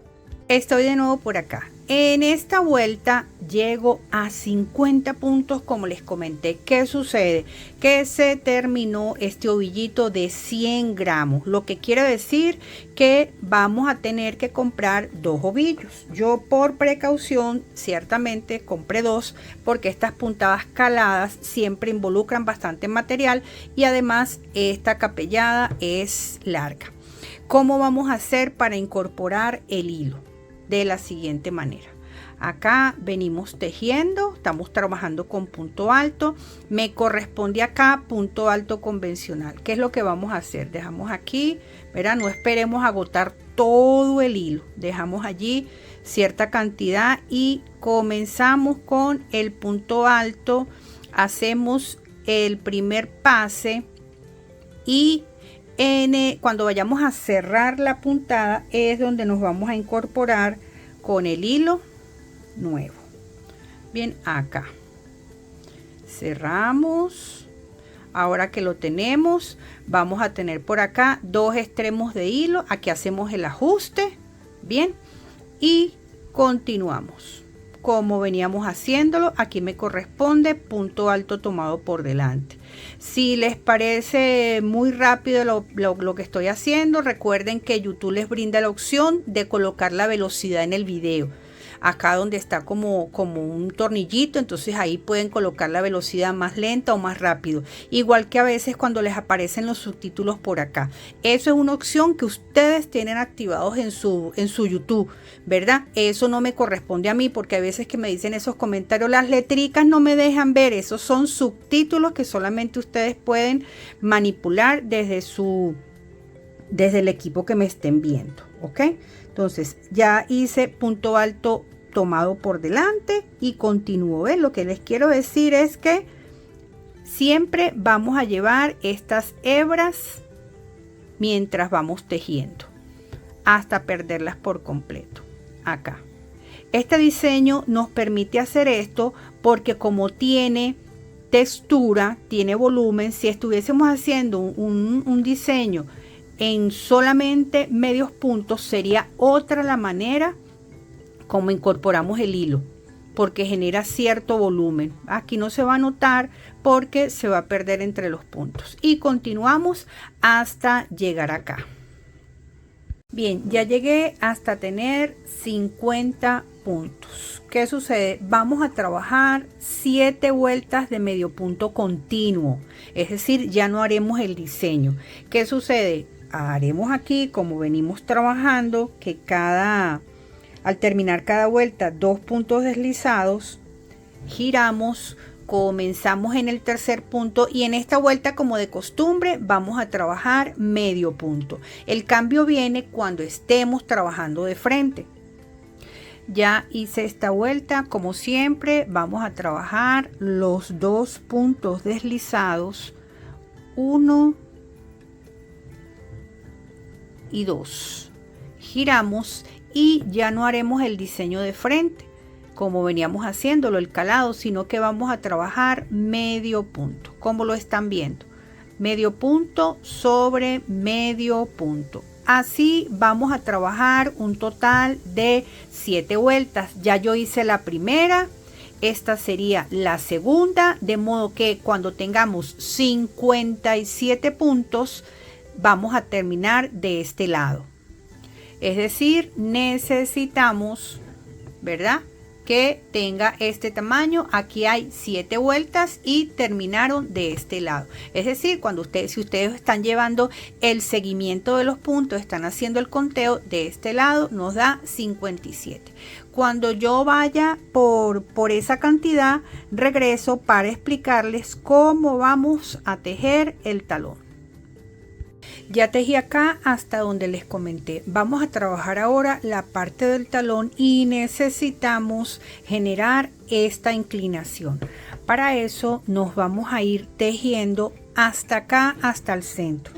Estoy de nuevo por acá. En esta vuelta llego a 50 puntos, como les comenté. ¿Qué sucede? Que se terminó este ovillito de 100 gramos, lo que quiere decir que vamos a tener que comprar 2 ovillos. Yo por precaución ciertamente compré 2, porque estas puntadas caladas siempre involucran bastante material y además esta capellada es larga. ¿Cómo vamos a hacer para incorporar el hilo? De la siguiente manera. Acá venimos tejiendo, estamos trabajando con punto alto, me corresponde acá punto alto convencional. ¿Qué es lo que vamos a hacer? Dejamos aquí, verá, no esperemos agotar todo el hilo, dejamos allí cierta cantidad y comenzamos con el punto alto, hacemos el primer pase y cuando vayamos a cerrar la puntada es donde nos vamos a incorporar con el hilo nuevo. Bien, acá cerramos. Ahora que lo tenemos, vamos a tener por acá 2 extremos de hilo. Aquí hacemos el ajuste, bien, y continuamos como veníamos haciéndolo. Aquí me corresponde punto alto tomado por delante. Si les parece muy rápido lo que estoy haciendo, recuerden que YouTube les brinda la opción de colocar la velocidad en el video. Acá donde está como un tornillito, entonces ahí pueden colocar la velocidad más lenta o más rápido. Igual que a veces cuando les aparecen los subtítulos por acá. Eso es una opción que ustedes tienen activados en su YouTube, ¿verdad? Eso no me corresponde a mí, porque a veces que me dicen esos comentarios, las letricas no me dejan ver. Esos son subtítulos que solamente ustedes pueden manipular desde el equipo que me estén viendo, ¿ok? Entonces ya hice punto alto tomado por delante y continúo. ¿Ven? Lo que les quiero decir es que siempre vamos a llevar estas hebras mientras vamos tejiendo hasta perderlas por completo. Acá este diseño nos permite hacer esto porque como tiene textura, tiene volumen. Si estuviésemos haciendo un diseño en solamente medios puntos, sería otra la manera como incorporamos el hilo, porque genera cierto volumen. Aquí no se va a notar porque se va a perder entre los puntos. Y continuamos hasta llegar acá. Bien, ya llegué hasta tener 50 puntos. ¿Qué sucede? Vamos a trabajar 7 vueltas de medio punto continuo, es decir, ya no haremos el diseño. ¿Qué sucede? Haremos aquí, como venimos trabajando, que al terminar cada vuelta 2 puntos deslizados, giramos, comenzamos en el tercer punto y en esta vuelta, como de costumbre, vamos a trabajar medio punto. El cambio viene cuando estemos trabajando de frente. Ya hice esta vuelta, como siempre vamos a trabajar los 2 puntos deslizados, 1 y 2. Giramos y ya no haremos el diseño de frente como veníamos haciéndolo, el calado, sino que vamos a trabajar medio punto, como lo están viendo, medio punto sobre medio punto. Así vamos a trabajar un total de 7 vueltas. Ya yo hice la primera, esta sería la segunda, de modo que cuando tengamos 57 puntos vamos a terminar de este lado. Es decir, necesitamos, ¿verdad?, que tenga este tamaño. Aquí hay 7 vueltas y terminaron de este lado. Es decir, si ustedes están llevando el seguimiento de los puntos, están haciendo el conteo de este lado, nos da 57. Cuando yo vaya por esa cantidad, regreso para explicarles cómo vamos a tejer el talón. Ya tejí acá hasta donde les comenté. Vamos a trabajar ahora la parte del talón y necesitamos generar esta inclinación. Para eso nos vamos a ir tejiendo hasta acá, hasta el centro.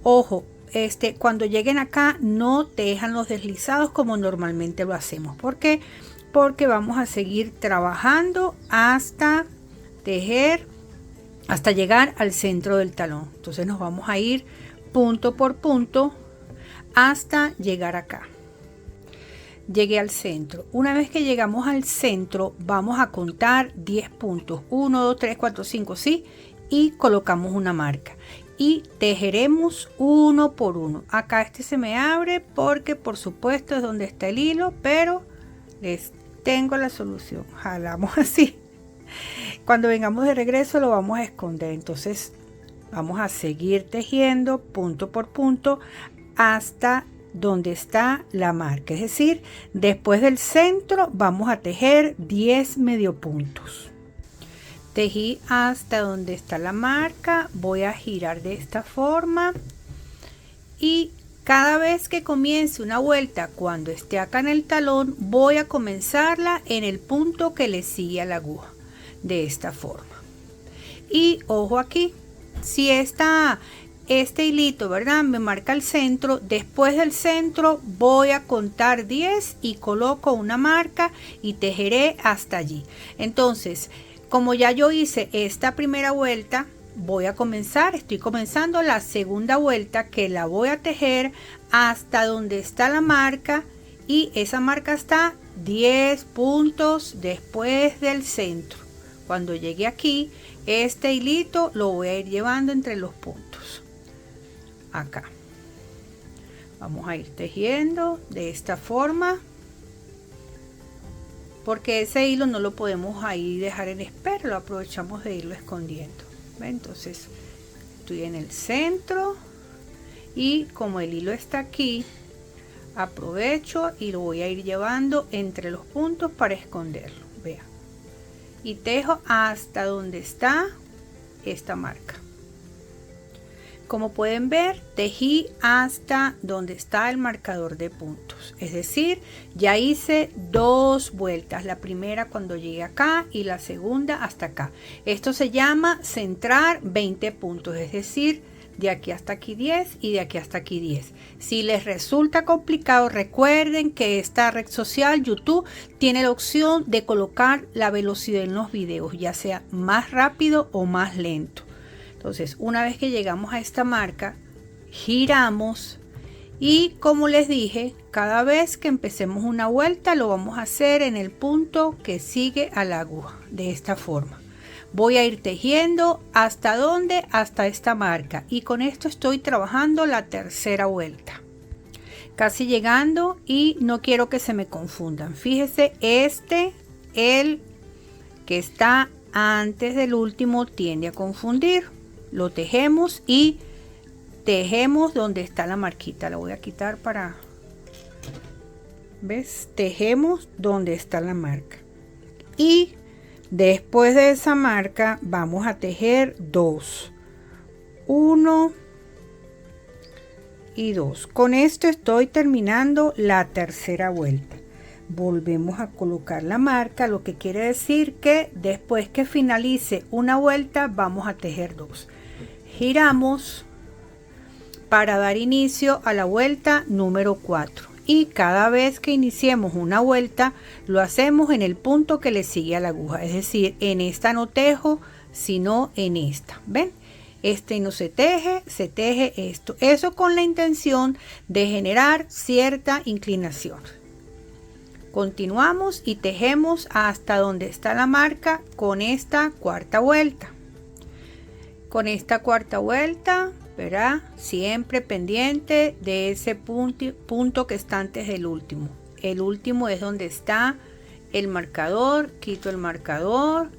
Ojo, cuando lleguen acá no tejan los deslizados como normalmente lo hacemos. ¿Por qué? Porque vamos a seguir trabajando hasta tejer, hasta llegar al centro del talón. Entonces nos vamos a ir punto por punto hasta llegar acá. Llegué al centro. Una vez que llegamos al centro vamos a contar 10 puntos, 1 2 3 4 5, ¿sí? Y colocamos una marca y tejeremos uno por uno. Acá se me abre porque por supuesto es donde está el hilo, pero les tengo la solución. Jalamos así. Cuando vengamos de regreso lo vamos a esconder. Entonces vamos a seguir tejiendo punto por punto hasta donde está la marca. Es decir, después del centro vamos a tejer 10 medio puntos. Tejí hasta donde está la marca. Voy a girar de esta forma. Y cada vez que comience una vuelta, cuando esté acá en el talón, voy a comenzarla en el punto que le sigue a la aguja. De esta forma. Y ojo aquí. Si este hilito, ¿verdad?, me marca el centro, después del centro voy a contar 10 y coloco una marca y tejeré hasta allí. Entonces, como ya yo hice esta primera vuelta, estoy comenzando la segunda vuelta, que la voy a tejer hasta donde está la marca, y esa marca está 10 puntos después del centro. Cuando llegue aquí, este hilito lo voy a ir llevando entre los puntos. Acá. Vamos a ir tejiendo de esta forma. Porque ese hilo no lo podemos ahí dejar en espera, lo aprovechamos de irlo escondiendo. ¿Ven? Entonces, estoy en el centro. Y como el hilo está aquí, aprovecho y lo voy a ir llevando entre los puntos para esconderlo. Vean. Y tejo hasta donde está esta marca. Como pueden ver, tejí hasta donde está el marcador de puntos. Es decir, ya hice 2 vueltas. La primera cuando llegué acá y la segunda hasta acá. Esto se llama centrar 20 puntos. Es decir, de aquí hasta aquí 10 y de aquí hasta aquí 10. Si les resulta complicado, recuerden que esta red social, YouTube, tiene la opción de colocar la velocidad en los videos, ya sea más rápido o más lento. Entonces, una vez que llegamos a esta marca, giramos y, como les dije, cada vez que empecemos una vuelta lo vamos a hacer en el punto que sigue a la aguja, de esta forma. Voy a ir tejiendo hasta donde, hasta esta marca, y con esto estoy trabajando la tercera vuelta, casi llegando, y no quiero que se me confundan. Fíjese, el que está antes del último tiende a confundir. Lo tejemos y tejemos donde está la marquita. La voy a quitar para, ¿ves? Tejemos donde está la marca y Después de esa marca vamos a tejer 2, 1 y 2. Con esto estoy terminando la tercera vuelta. Volvemos a colocar la marca, lo que quiere decir que después que finalice una vuelta vamos a tejer 2. Giramos para dar inicio a la vuelta número 4. Y cada vez que iniciemos una vuelta lo hacemos en el punto que le sigue a la aguja, es decir, en esta no tejo sino en esta. ¿Ven? Este no se teje esto, eso con la intención de generar cierta inclinación. Continuamos y tejemos hasta donde está la marca con esta cuarta vuelta. Con esta cuarta vuelta, verá, siempre pendiente de ese punto que está antes del último. El último es donde está el marcador, quito el marcador,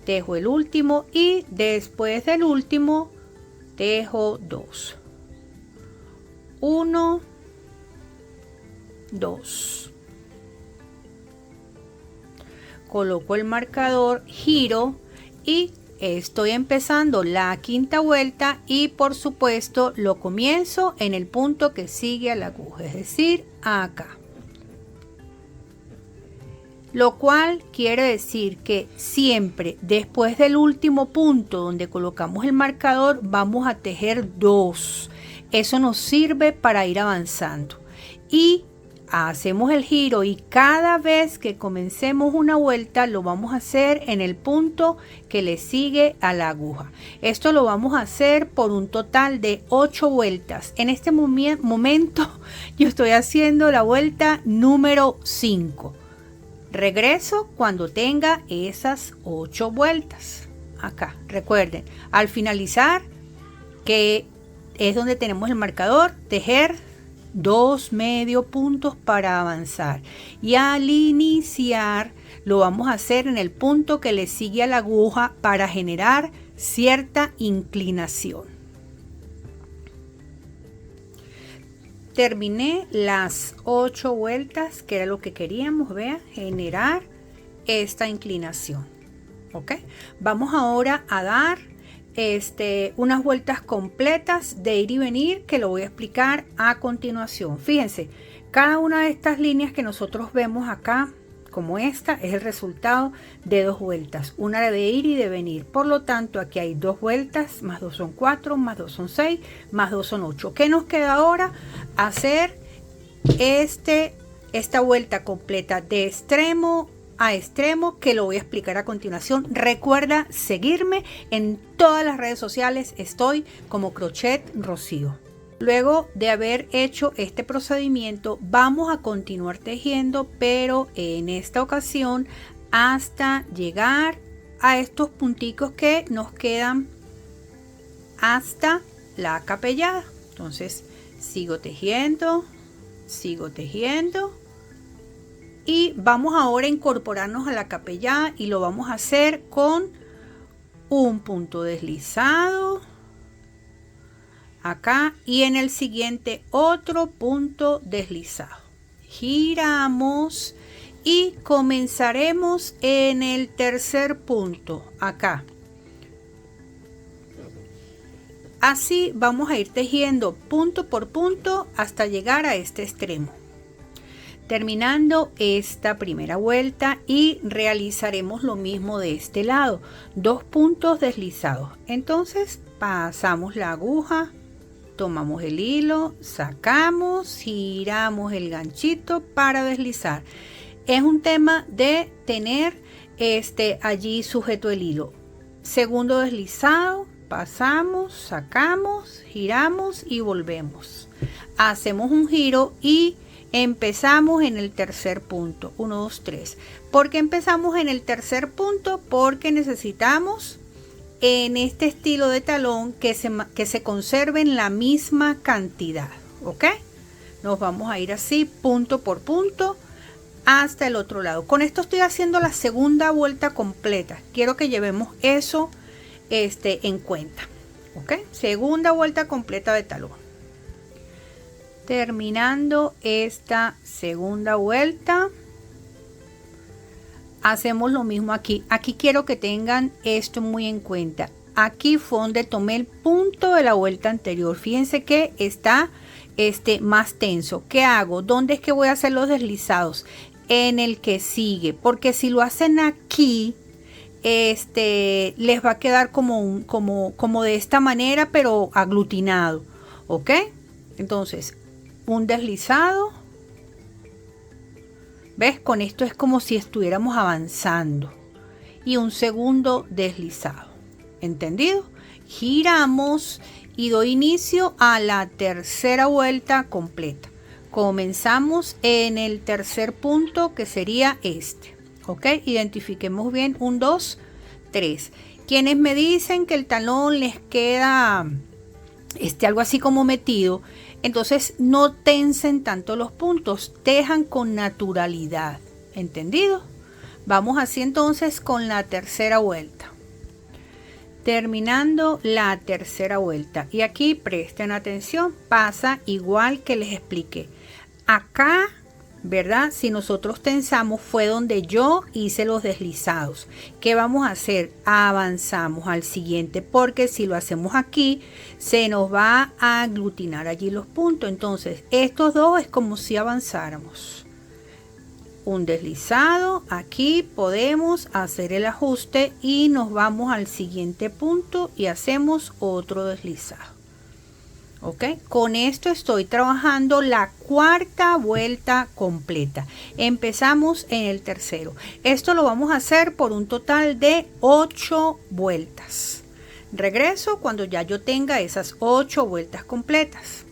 tejo el último y después del último tejo 2. 1, 2. Coloco el marcador, giro y estoy empezando la quinta vuelta y por supuesto lo comienzo en el punto que sigue a la aguja, es decir, acá. Lo cual quiere decir que siempre después del último punto donde colocamos el marcador vamos a tejer 2. Eso nos sirve para ir avanzando. Y hacemos el giro y cada vez que comencemos una vuelta lo vamos a hacer en el punto que le sigue a la aguja. Esto lo vamos a hacer por un total de 8 vueltas. En este momento yo estoy haciendo la vuelta número 5. Regreso cuando tenga esas 8 vueltas. Acá, recuerden, al finalizar, que es donde tenemos el marcador, tejer 2 medio puntos para avanzar. Y al iniciar, lo vamos a hacer en el punto que le sigue a la aguja para generar cierta inclinación. Terminé las 8 vueltas, que era lo que queríamos, vean, generar esta inclinación. ¿Ok? Vamos ahora a dar unas vueltas completas de ir y venir, que lo voy a explicar a continuación. Fíjense, cada una de estas líneas que nosotros vemos acá, como esta, es el resultado de 2 vueltas, una de ir y de venir. Por lo tanto, aquí hay 2 vueltas, más 2 son 4, más 2 son 6, más 2 son 8. ¿Qué nos queda ahora? Hacer esta vuelta completa de extremo a extremo, que lo voy a explicar a continuación. Recuerda seguirme en todas las redes sociales, estoy como Crochet Rocío. Luego de haber hecho este procedimiento vamos a continuar tejiendo, pero en esta ocasión hasta llegar a estos punticos que nos quedan hasta la capellada. Entonces sigo tejiendo y vamos ahora a incorporarnos a la capellada y lo vamos a hacer con un punto deslizado acá y en el siguiente otro punto deslizado. Giramos y comenzaremos en el tercer punto acá. Así vamos a ir tejiendo punto por punto hasta llegar a este extremo. Terminando esta primera vuelta y realizaremos lo mismo de este lado, 2 puntos deslizados. Entonces pasamos la aguja, tomamos el hilo, sacamos, giramos el ganchito para deslizar. Es un tema de tener allí sujeto el hilo. Segundo deslizado, pasamos, sacamos, giramos y volvemos. Hacemos un giro y empezamos en el tercer punto. 1, 2, 3. ¿Por qué empezamos en el tercer punto? Porque necesitamos en este estilo de talón que se conserven la misma cantidad. ¿Ok? Nos vamos a ir así punto por punto hasta el otro lado. Con esto estoy haciendo la segunda vuelta completa. Quiero que llevemos eso en cuenta. ¿Ok? Segunda vuelta completa de talón. Terminando esta segunda vuelta, hacemos lo mismo aquí. Aquí quiero que tengan esto muy en cuenta. Aquí fue donde tomé el punto de la vuelta anterior. Fíjense que está más tenso. ¿Qué hago? ¿Dónde es que voy a hacer los deslizados? En el que sigue, porque si lo hacen aquí, les va a quedar como de esta manera, pero aglutinado, ¿ok? Entonces, un deslizado. ¿Ves? Con esto es como si estuviéramos avanzando. Y un segundo deslizado. ¿Entendido? Giramos y doy inicio a la tercera vuelta completa. Comenzamos en el tercer punto, que sería este. ¿Ok? Identifiquemos bien. 1, 2, 3. Quienes me dicen que el talón les queda algo así como metido, entonces no tensen tanto los puntos, tejan con naturalidad. ¿Entendido? Vamos así entonces con la tercera vuelta. Terminando la tercera vuelta. Y aquí presten atención, pasa igual que les expliqué. Acá, ¿verdad? Si nosotros tensamos, fue donde yo hice los deslizados. ¿Qué vamos a hacer? Avanzamos al siguiente, porque si lo hacemos aquí, se nos va a aglutinar allí los puntos. Entonces, estos dos es como si avanzáramos. Un deslizado, aquí podemos hacer el ajuste y nos vamos al siguiente punto y hacemos otro deslizado. ¿Ok? Con esto estoy trabajando la cuarta vuelta completa. Empezamos en el tercero. Esto lo vamos a hacer por un total de 8 vueltas. Regreso cuando ya yo tenga esas 8 vueltas completas.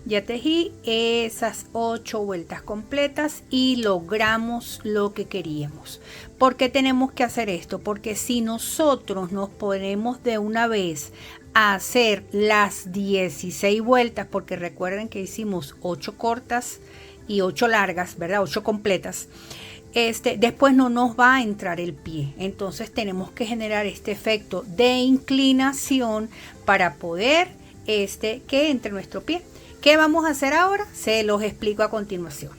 Ya tejí esas 8 vueltas completas y logramos lo que queríamos. ¿Por qué tenemos que hacer esto? Porque si nosotros nos ponemos de una vez a hacer las 16 vueltas, porque recuerden que hicimos 8 cortas y 8 largas, ¿verdad? 8 completas. Después no nos va a entrar el pie. Entonces tenemos que generar este efecto de inclinación para poder que entre nuestro pie. ¿Qué vamos a hacer ahora? Se los explico a continuación.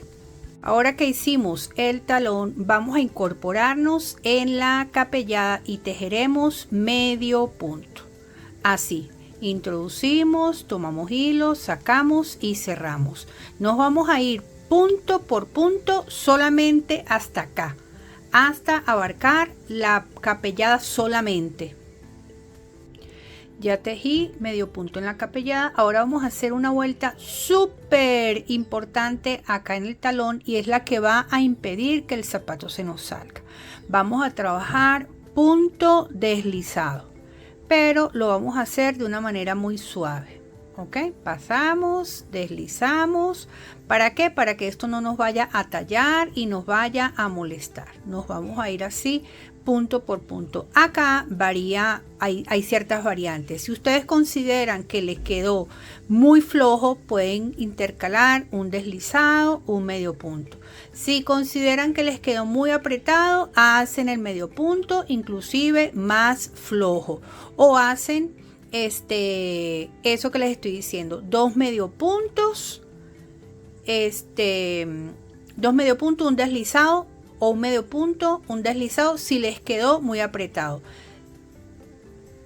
Ahora que hicimos el talón, vamos a incorporarnos en la capellada y tejeremos medio punto. Así, introducimos, tomamos hilo, sacamos y cerramos. Nos vamos a ir punto por punto solamente hasta acá, hasta abarcar la capellada solamente. Ya tejí medio punto en la capellada. Ahora vamos a hacer una vuelta súper importante acá en el talón y es la que va a impedir que el zapato se nos salga. Vamos a trabajar punto deslizado, pero lo vamos a hacer de una manera muy suave. ¿Ok? Pasamos, deslizamos. ¿Para qué? Para que esto no nos vaya a tallar y nos vaya a molestar. Nos vamos a ir así punto por punto. Acá varía, hay ciertas variantes. Si ustedes consideran que les quedó muy flojo, pueden intercalar un deslizado, un medio punto. Si consideran que les quedó muy apretado, hacen el medio punto, inclusive más flojo, o hacen eso que les estoy diciendo, 2 medio puntos, 2 medio puntos, un deslizado, o un medio punto, un deslizado si les quedó muy apretado.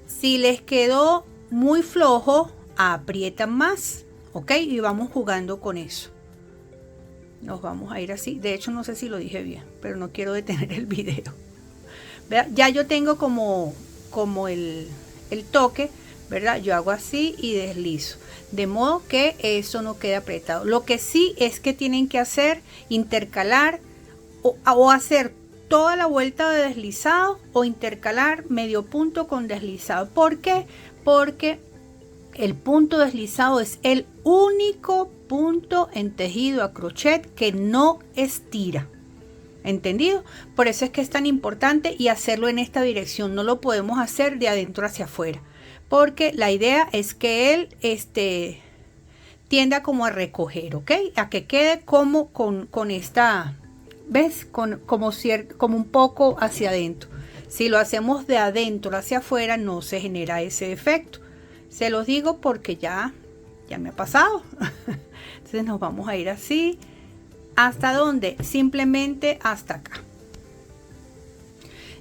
Si les quedó muy flojo, aprietan más, ¿ok? Y vamos jugando con eso. Nos vamos a ir así. De hecho, no sé si lo dije bien, pero no quiero detener el video. ¿Verdad? Ya yo tengo como el toque, ¿verdad? Yo hago así y deslizo. De modo que eso no quede apretado. Lo que sí es que tienen que hacer, intercalar o hacer toda la vuelta de deslizado o intercalar medio punto con deslizado. ¿Por qué? Porque el punto deslizado es el único punto en tejido a crochet que no estira. ¿Entendido? Por eso es que es tan importante y hacerlo en esta dirección. No lo podemos hacer de adentro hacia afuera, porque la idea es que él tienda como a recoger, ¿ok? A que quede como con esta, ¿ves? Como un poco hacia adentro. Si lo hacemos de adentro hacia afuera, no se genera ese efecto. Se los digo porque ya me ha pasado. Entonces nos vamos a ir así. ¿Hasta dónde? Simplemente hasta acá.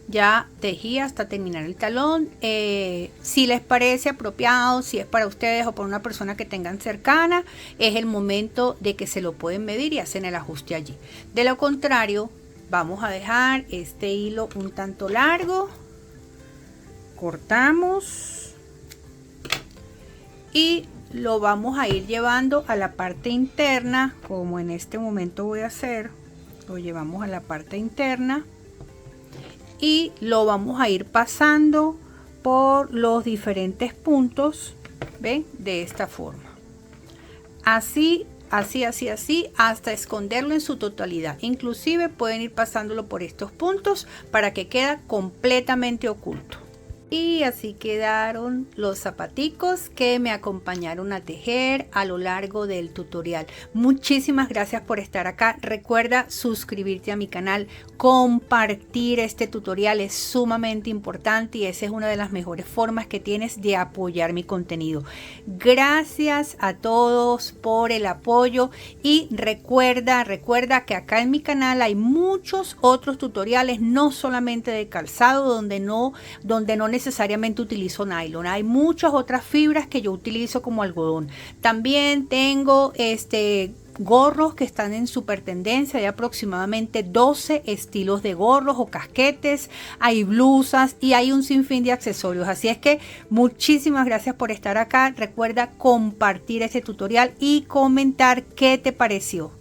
ya tejí hasta terminar el talón. Si les parece apropiado, si es para ustedes o para una persona que tengan cercana, es el momento de que se lo pueden medir y hacen el ajuste allí. De lo contrario, vamos a dejar este hilo un tanto largo, cortamos y lo vamos a ir llevando a la parte interna, como en este momento voy a hacer. Lo llevamos a la parte interna y lo vamos a ir pasando por los diferentes puntos, ven, de esta forma, así hasta esconderlo en su totalidad. Inclusive pueden ir pasándolo por estos puntos para que quede completamente oculto. Y así quedaron los zapaticos que me acompañaron a tejer a lo largo del tutorial. Muchísimas gracias por estar acá. Recuerda suscribirte a mi canal, compartir este tutorial es sumamente importante y esa es una de las mejores formas que tienes de apoyar mi contenido. Gracias a todos por el apoyo y recuerda que acá en mi canal hay muchos otros tutoriales, no solamente de calzado, donde no necesariamente utilizo nylon. Hay muchas otras fibras que yo utilizo como algodón. También tengo gorros que están en super tendencia. Hay aproximadamente 12 estilos de gorros o casquetes. Hay blusas y hay un sinfín de accesorios. Así es que muchísimas gracias por estar acá. Recuerda compartir este tutorial y comentar qué te pareció.